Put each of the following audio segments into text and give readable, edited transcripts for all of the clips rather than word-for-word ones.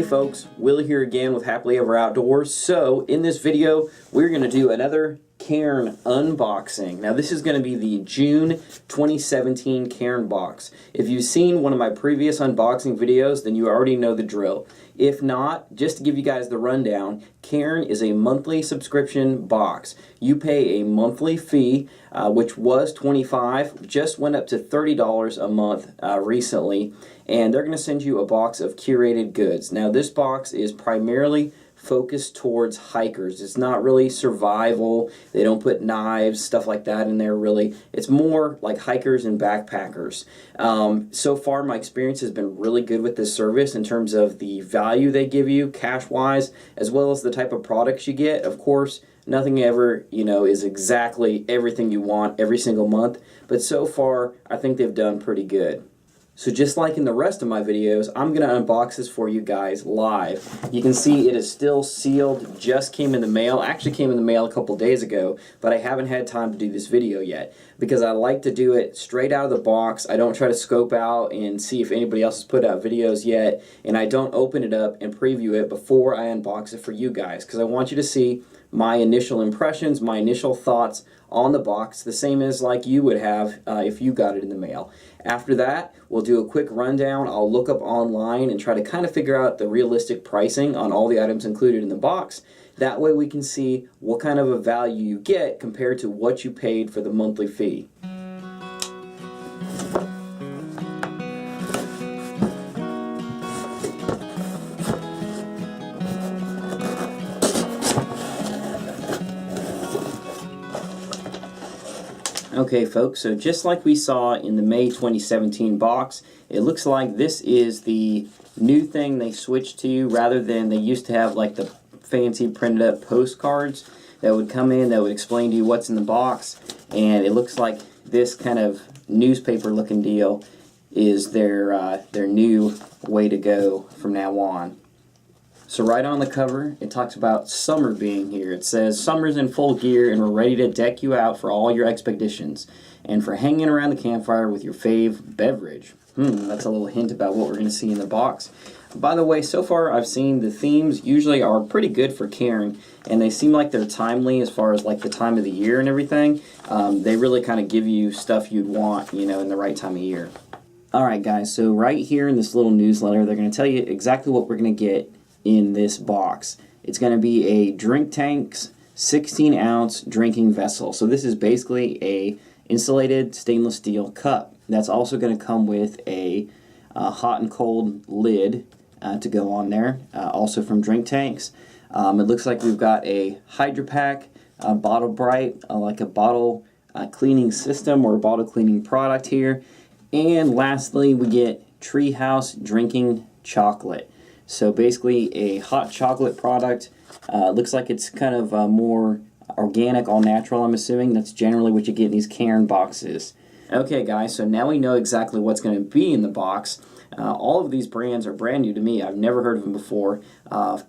Hey folks, Will here again with Happily Ever Outdoors. So in this video we're going to do another Cairn unboxing. Now this is going to be the June 2017 Cairn box. If you've seen one of my previous unboxing videos, then you already know the drill. If not, just to give you guys the rundown, Cairn is a monthly subscription box. You pay a monthly fee, which was $25, just went up to $30 a month recently, and they're going to send you a box of curated goods. Now this box is primarily focused towards hikers. It's not really survival. They don't put knives, stuff like that in there really. It's more like hikers and backpackers. So far my experience has been really good with this service in terms of the value they give you cash-wise, as well as the type of products you get. Of course, nothing ever, is exactly everything you want every single month, but so far I think they've done pretty good. So just like in the rest of my videos, I'm going to unbox this for you guys live. You can see it is still sealed, just came in the mail. Actually came in the mail a couple days ago, but I haven't had time to do this video yet because I like to do it straight out of the box. I don't try to scope out and see if anybody else has put out videos yet, and I don't open it up and preview it before I unbox it for you guys because I want you to see my initial impressions, my initial thoughts on the box, the same as like you would have if you got it in the mail. After that, we'll do a quick rundown. I'll look up online and try to kind of figure out the realistic pricing on all the items included in the box. That way we can see what kind of a value you get compared to what you paid for the monthly fee. Okay folks, so just like we saw in the May 2017 box, it looks like this is the new thing they switched to, rather than they used to have like the fancy printed up postcards that would come in that would explain to you what's in the box, and it looks like this kind of newspaper looking deal is their new way to go from now on. So right on the cover, it talks about summer being here. It says, "Summer's in full gear and we're ready to deck you out for all your expeditions and for hanging around the campfire with your fave beverage." That's a little hint about what we're going to see in the box. By the way, so far I've seen the themes usually are pretty good for Cairn, and they seem like they're timely as far as like the time of the year and everything. They really kind of give you stuff you'd want, in the right time of year. Alright guys, so right here in this little newsletter, they're going to tell you exactly what we're going to get in this box. It's going to be a Drink Tanks 16-ounce drinking vessel. So this is basically a insulated stainless steel cup. That's also going to come with a hot and cold lid to go on there, also from Drink Tanks. It looks like we've got a Hydro Pack, Bottle Bright, like a bottle cleaning system or a bottle cleaning product here. And lastly, we get Treehouse Drinking Chocolate. So basically a hot chocolate product. Looks like it's kind of more organic, all natural, I'm assuming. That's generally what you get in these Cairn boxes. Okay guys, so now we know exactly what's going to be in the box. All of these brands are brand new to me. I've never heard of them before.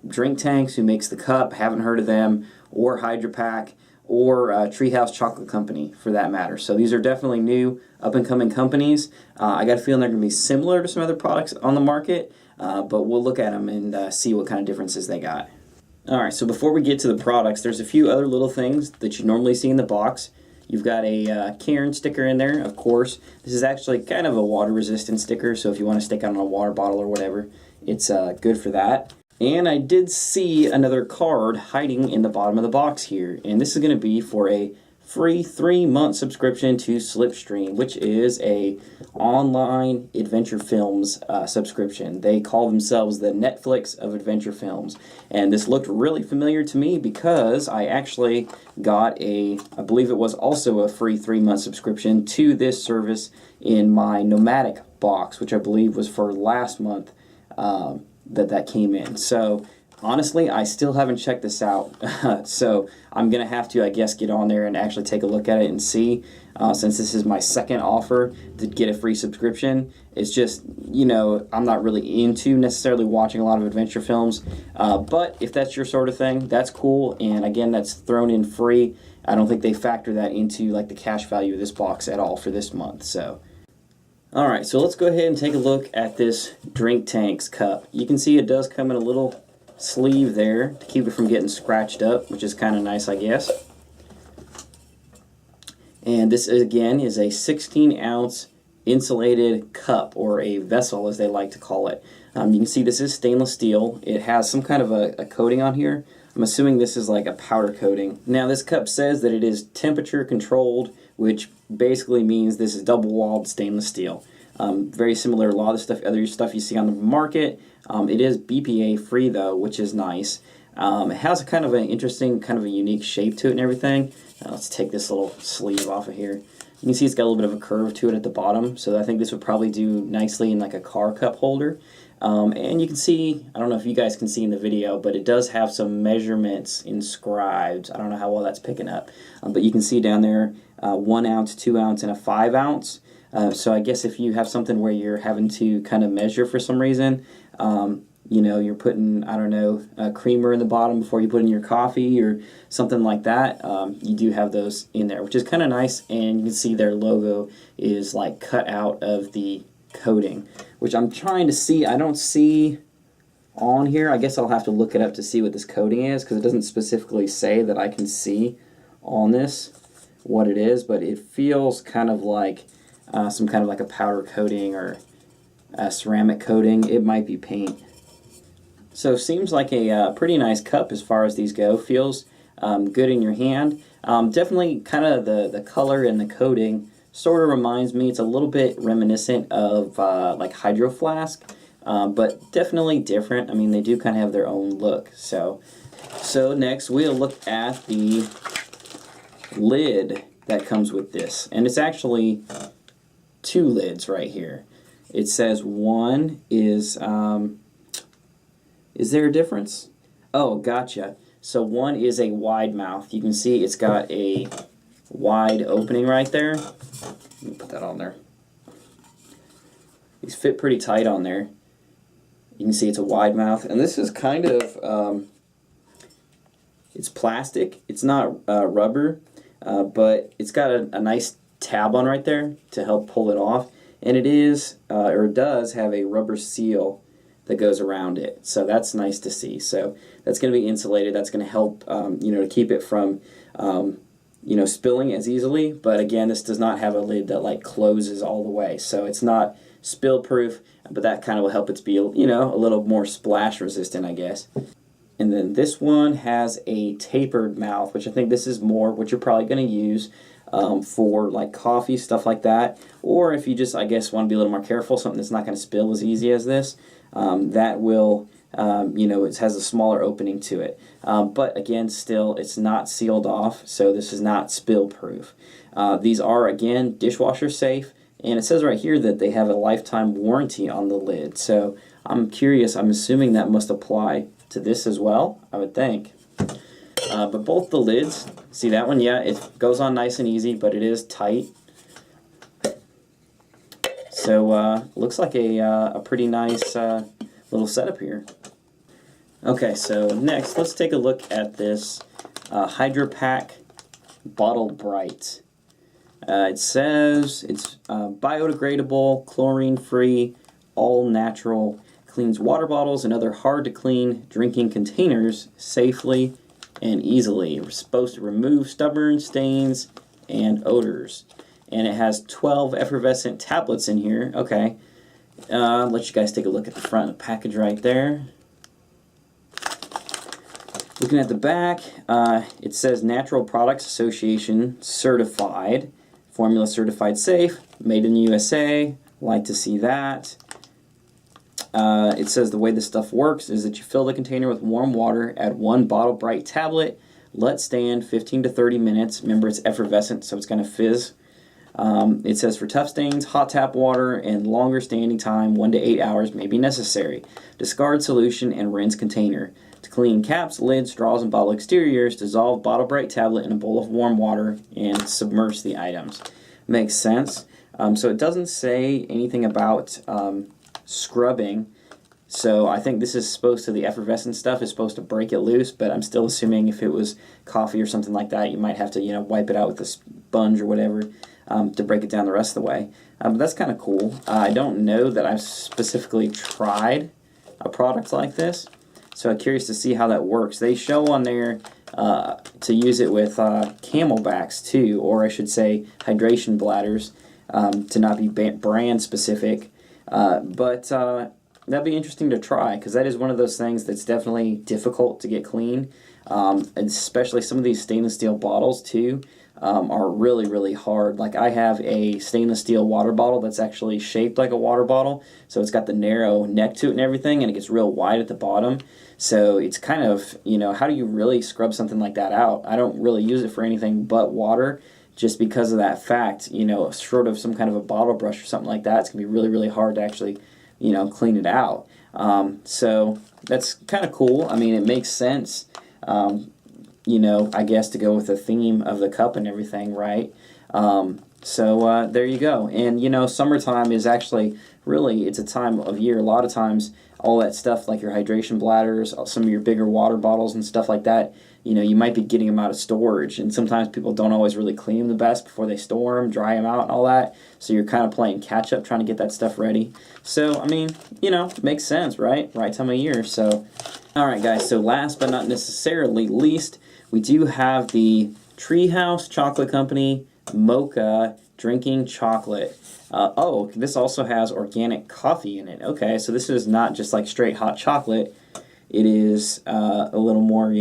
Drink Tanks, who makes the cup, haven't heard of them, or Hydro Pack, or Treehouse Chocolate Company for that matter. So these are definitely new, up-and-coming companies. I got a feeling they're going to be similar to some other products on the market. But we'll look at them and see what kind of differences they got. Alright, so before we get to the products, there's a few other little things that you normally see in the box. You've got a Cairn sticker in there, of course. This is actually kind of a water-resistant sticker, so if you want to stick it on a water bottle or whatever, it's good for that. And I did see another card hiding in the bottom of the box here, and this is going to be for a free 3-month subscription to Slipstream, which is a online adventure films subscription. They call themselves the Netflix of adventure films, and this looked really familiar to me because I actually got I believe it was also a free 3-month subscription to this service in my Nomadic box, which I believe was for last month that came in. So honestly, I still haven't checked this out, so I'm going to have to, I guess, get on there and actually take a look at it and see, since this is my second offer to get a free subscription. It's just, I'm not really into necessarily watching a lot of adventure films, but if that's your sort of thing, that's cool, and again, that's thrown in free. I don't think they factor that into like the cash value of this box at all for this month, so. Alright, so let's go ahead and take a look at this drink tank's cup. You can see it does come in a little sleeve there to keep it from getting scratched up, which is kind of nice, I guess. And this, again, is a 16-ounce insulated cup, or a vessel as they like to call it. You can see this is stainless steel. It has some kind of a coating on here. I'm assuming this is like a powder coating. Now this cup says that it is temperature controlled, which basically means this is double-walled stainless steel. Very similar to a lot of the other stuff you see on the market. It is BPA free though, which is nice. It has a kind of an interesting, kind of a unique shape to it and everything. Let's take this little sleeve off of here. You can see it's got a little bit of a curve to it at the bottom, so I think this would probably do nicely in like a car cup holder. And you can see, I don't know if you guys can see in the video, but it does have some measurements inscribed. I don't know how well that's picking up, but you can see down there 1 ounce, 2 ounce, and a 5 ounce. So I guess if you have something where you're having to kind of measure for some reason, you know, you're putting, I don't know, a creamer in the bottom before you put in your coffee or something like that, you do have those in there, which is kind of nice. And you can see their logo is like cut out of the coating, which I'm trying to see. I don't see on here. I guess I'll have to look it up to see what this coating is, because it doesn't specifically say that I can see on this what it is, but it feels kind of like some kind of like a powder coating or a ceramic coating. It might be paint. So seems like a pretty nice cup as far as these go. Feels good in your hand. Definitely kind of the color and the coating sort of reminds me, it's a little bit reminiscent of like Hydro Flask, but definitely different. I mean, they do kind of have their own look. So next we'll look at the lid that comes with this. And it's actually 2 lids right here. It says one is there a difference? Oh, gotcha. So one is a wide mouth. You can see it's got a wide opening right there. Let me put that on there. These fit pretty tight on there. You can see it's a wide mouth, and this is kind of it's plastic. It's not rubber, but it's got a nice tab on right there to help pull it off, and it is or it does have a rubber seal that goes around it, so that's nice to see. So that's going to be insulated. That's going to help you know, to keep it from you know, spilling as easily. But again, this does not have a lid that like closes all the way, so it's not spill proof, but that kind of will help it to be, you know, a little more splash resistant, I guess. And then this one has a tapered mouth, which I think this is more what you're probably going to use for like coffee, stuff like that, or if you just, I guess, want to be a little more careful, something that's not going to spill as easy as this, that will you know, it has a smaller opening to it, but again, still it's not sealed off, so this is not spill proof. These are, again, dishwasher safe, and it says right here that they have a lifetime warranty on the lid. So I'm curious, I'm assuming that must apply to this as well, I would think. But both the lids, see that one? Yeah, it goes on nice and easy, but it is tight. So looks like a pretty nice little setup here. Okay, so next let's take a look at this Hydro Pack Bottle Bright. It says it's biodegradable, chlorine-free, all-natural, cleans water bottles and other hard-to-clean drinking containers safely and easily. It's supposed to remove stubborn stains and odors. And it has 12 effervescent tablets in here. Okay. Let you guys take a look at the front of the package right there. Looking at the back, it says Natural Products Association certified, formula certified safe, made in the USA. Like to see that. It says the way this stuff works is that you fill the container with warm water, add 1 Bottle Bright tablet, let stand 15 to 30 minutes. Remember, it's effervescent, so it's going to fizz. It says for tough stains, hot tap water and longer standing time, 1 to 8 hours may be necessary. Discard solution and rinse container. To clean caps, lids, straws, and bottle exteriors, dissolve Bottle Bright tablet in a bowl of warm water and submerge the items. Makes sense. So it doesn't say anything about scrubbing. So I think this is supposed to, the effervescent stuff is supposed to break it loose, but I'm still assuming if it was coffee or something like that, you might have to, wipe it out with a sponge or whatever to break it down the rest of the way. But that's kind of cool. I don't know that I've specifically tried a product like this, so I'm curious to see how that works. They show on there to use it with camelbacks too, or I should say hydration bladders, to not be brand specific. But that'd be interesting to try, because that is one of those things that's definitely difficult to get clean, and especially some of these stainless steel bottles too are really, really hard. Like I have a stainless steel water bottle that's actually shaped like a water bottle, so it's got the narrow neck to it and everything, and it gets real wide at the bottom. So it's kind of, how do you really scrub something like that out? I don't really use it for anything but water, just because of that fact. Short of some kind of a bottle brush or something like that, it's going to be really, really hard to actually, clean it out. So that's kind of cool. I mean, it makes sense, I guess, to go with the theme of the cup and everything, right? So there you go. And, summertime is actually really, it's a time of year. A lot of times, all that stuff like your hydration bladders, some of your bigger water bottles and stuff like that, you might be getting them out of storage. And sometimes people don't always really clean them the best before they store them, dry them out and all that. So you're kind of playing catch up, trying to get that stuff ready. So, I mean, makes sense, right? Right time of year. So, all right, guys. So last but not necessarily least, we do have the Treehouse Chocolate Company Mocha Drinking Chocolate. This also has organic coffee in it. Okay, so this is not just like straight hot chocolate. It is a little more,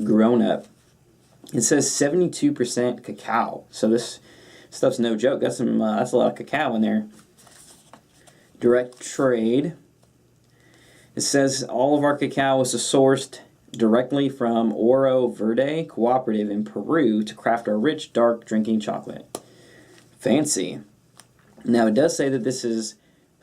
grown up. It says 72% cacao. So this stuff's no joke. That's a lot of cacao in there. Direct trade. It says all of our cacao is sourced directly from Oro Verde Cooperative in Peru to craft our rich, dark drinking chocolate. Fancy. Now, it does say that this is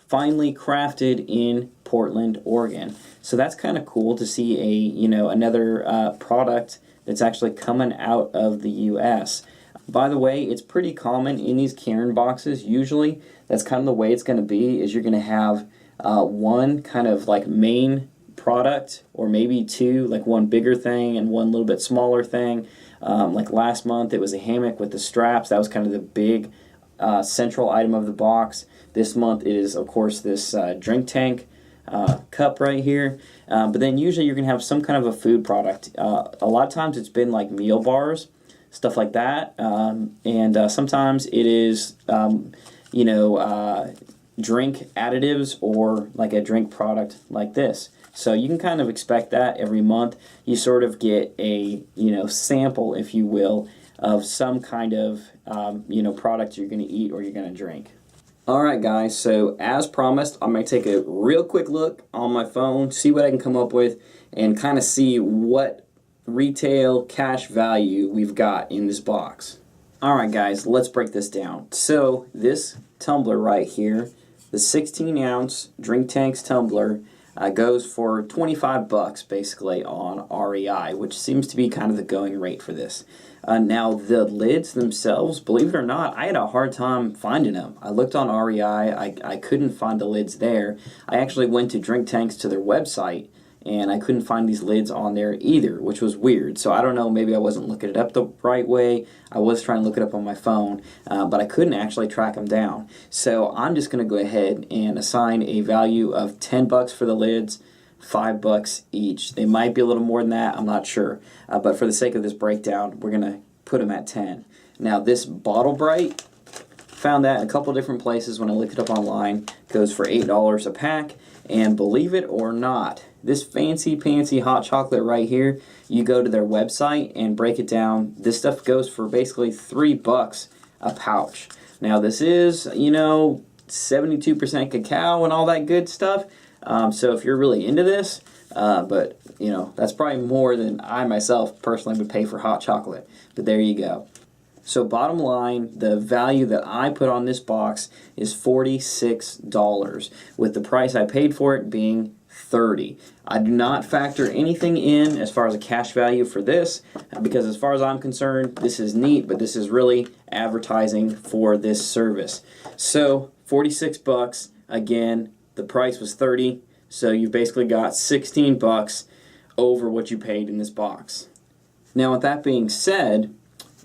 finely crafted in Portland, Oregon. So that's kind of cool to see another product that's actually coming out of the U.S. By the way, it's pretty common in these Cairn boxes. Usually, that's kind of the way it's going to be, is you're going to have one kind of like main product, or maybe two, like one bigger thing and one little bit smaller thing. Like last month, it was a hammock with the straps. That was kind of the big central item of the box. This month it is, of course, this drink tank cup right here. But then usually you're going to have some kind of a food product. A lot of times it's been like meal bars, stuff like that. And sometimes it is, drink additives, or like a drink product like this. So you can kind of expect that every month. You sort of get a, sample, if you will, of some kind of, product you're going to eat or you're going to drink. Alright guys, so as promised, I'm going to take a real quick look on my phone, see what I can come up with, and kind of see what retail cash value we've got in this box. Alright guys, let's break this down. So this tumbler right here, the 16-ounce Drink Tanks tumbler, goes for 25 bucks basically on REI, which seems to be kind of the going rate for this. Now the lids themselves, believe it or not, I had a hard time finding them. I looked on REI, I couldn't find the lids there. I actually went to Drink Tanks to their website, and I couldn't find these lids on there either, which was weird. So I don't know, maybe I wasn't looking it up the right way. I was trying to look it up on my phone, but I couldn't actually track them down. So I'm just going to go ahead and assign a value of 10 bucks for the lids, 5 bucks each. They might be a little more than that, I'm not sure. But for the sake of this breakdown, we're going to put them at 10. Now this Bottle Bright, found that in a couple different places when I looked it up online, goes for $8 a pack. And believe it or not, this fancy pantsy hot chocolate right here, you go to their website and break it down, this stuff goes for basically 3 bucks a pouch. Now this is, 72% cacao and all that good stuff. So if you're really into this, but that's probably more than I myself personally would pay for hot chocolate. But there you go. So bottom line, the value that I put on this box is $46, with the price I paid for it being $30. I do not factor anything in as far as a cash value for this, because as far as I'm concerned, this is neat, but this is really advertising for this service. So 46 bucks, again, the price was $30, So you've basically got 16 bucks over what you paid in this box. Now with that being said,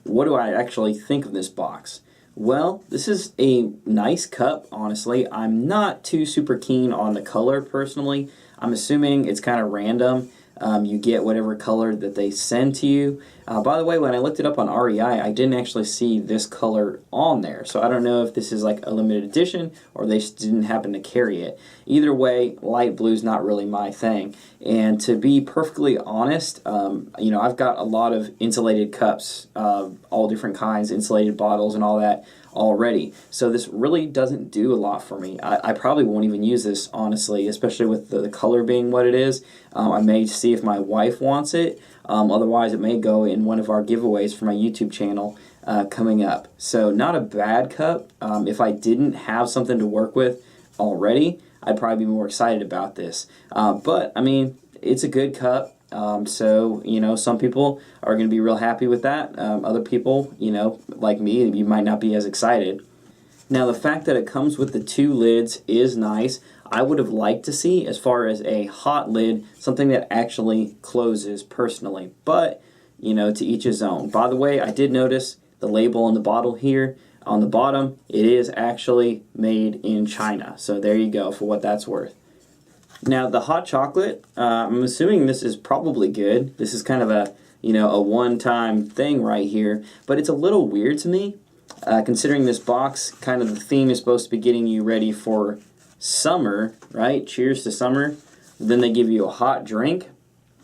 what do I actually think of this box? Well, this is a nice cup, honestly. I'm not too super keen on the color personally. I'm assuming it's kind of random. You get whatever color that they send to you. By the way, when I looked it up on REI, I didn't actually see this color on there. So I don't know if this is like a limited edition or they just didn't happen to carry it. Either way, light blue is not really my thing. And to be perfectly honest, you know, I've got a lot of insulated cups, all different kinds, insulated bottles and all that already. So this really doesn't do a lot for me. I probably won't even use this, honestly, especially with the color being what it is. I may see if my wife wants it. Otherwise, it may go in one of our giveaways for my YouTube channel coming up. So not a bad cup. If I didn't have something to work with already, I'd probably be more excited about this. But, I mean, it's a good cup. So, you know, some people are going to be real happy with that. Other people, you know, like me, you might not be as excited. Now, the fact that it comes with the two lids is nice. I would have liked to see, as far as a hot lid, something that actually closes personally. But, you know, to each his own. By the way, I did notice the label on the bottle here. On the bottom, it is actually made in China. So there you go, for what that's worth. Now, the hot chocolate, I'm assuming this is probably good. This is kind of a, you know, a one-time thing right here. But it's a little weird to me, considering this box, kind of the theme is supposed to be getting you ready for summer, right? Cheers to summer. Then they give you a hot drink.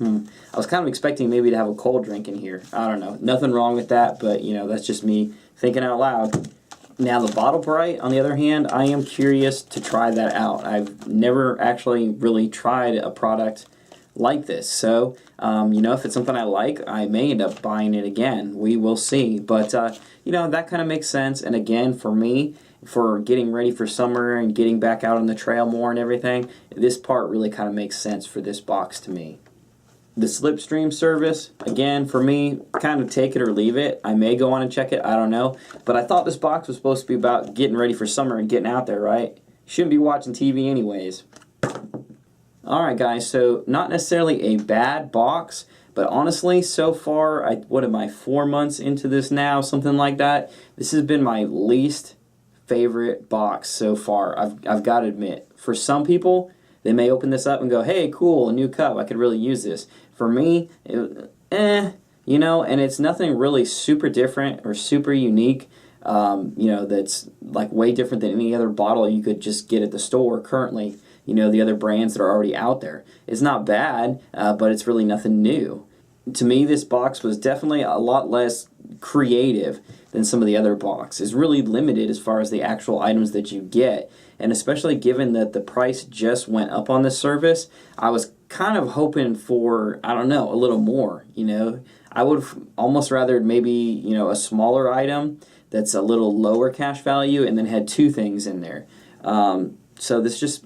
I was kind of expecting maybe to have a cold drink in here. I don't know. Nothing wrong with that, but, you know, that's just me thinking out loud. Now, the Bottle Bright, on the other hand, I am curious to try that out. I've never actually really tried a product like this. So, you know, if it's something I like, I may end up buying it again. We will see. But, you know, that kind of makes sense. And again, for me, for getting ready for summer and getting back out on the trail more and everything, this part really kind of makes sense for this box to me. The Slipstream service, again, for me, kind of take it or leave it. I may go on and check it, I don't know. But I thought this box was supposed to be about getting ready for summer and getting out there, right? Shouldn't be watching TV anyways. Alright guys, so not necessarily a bad box, but honestly, so far, what am I, 4 months into this now, something like that? This has been my least favorite box so far, I've got to admit. For some people, they may open this up and go, hey, cool, a new cup, I could really use this. For me, you know, and it's nothing really super different or super unique, you know, that's like way different than any other bottle you could just get at the store currently, you know, the other brands that are already out there. It's not bad, but it's really nothing new. To me, this box was definitely a lot less creative than some of the other boxes. It's really limited as far as the actual items that you get, and especially given that the price just went up on this service, I was kind of hoping for, I don't know, a little more, you know. I would have almost rather maybe, you know, a smaller item that's a little lower cash value and then had two things in there. So this just,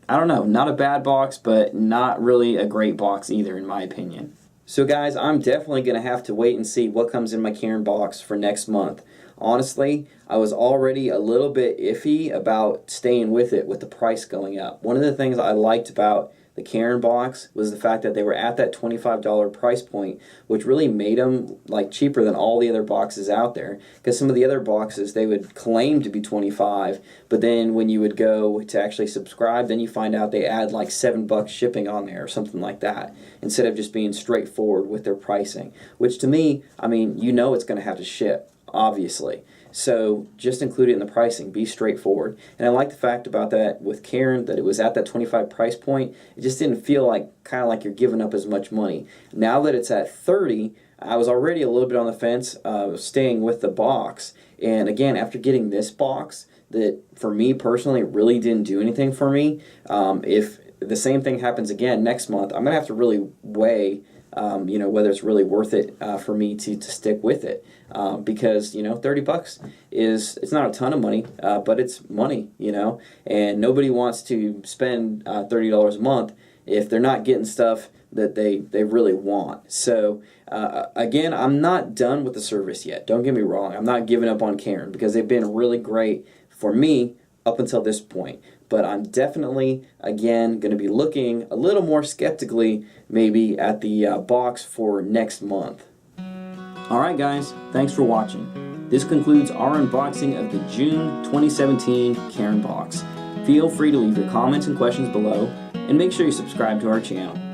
I don't know, not a bad box, but not really a great box either, in my opinion. So guys, I'm definitely going to have to wait and see what comes in my Cairn box for next month. Honestly, I was already a little bit iffy about staying with it with the price going up. One of the things I liked about the Cairn box was the fact that they were at that $25 price point, which really made them like cheaper than all the other boxes out there. Because some of the other boxes, they would claim to be $25, but then when you would go to actually subscribe, then you find out they add like $7 shipping on there or something like that, instead of just being straightforward with their pricing. Which to me, I mean, you know it's going to have to ship, obviously. So just include it in the pricing. Be straightforward. And I like the fact about that with Cairn, that it was at that $25 price point. It just didn't feel like kind of like you're giving up as much money. Now that it's at $30, I was already a little bit on the fence staying with the box. And again, after getting this box, that for me personally really didn't do anything for me. If the same thing happens again next month, I'm going to have to really weigh you know, whether it's really worth it for me to stick with it. Because, you know, $30 it's not a ton of money, but it's money, you know, and nobody wants to spend $30 a month if they're not getting stuff that they really want. So, again, I'm not done with the service yet. Don't get me wrong. I'm not giving up on Cairn because they've been really great for me up until this point. but I'm definitely, again, going to be looking a little more skeptically maybe at the box for next month. Alright guys, thanks for watching. This concludes our unboxing of the June 2017 Cairn box. Feel free to leave your comments and questions below, and make sure you subscribe to our channel.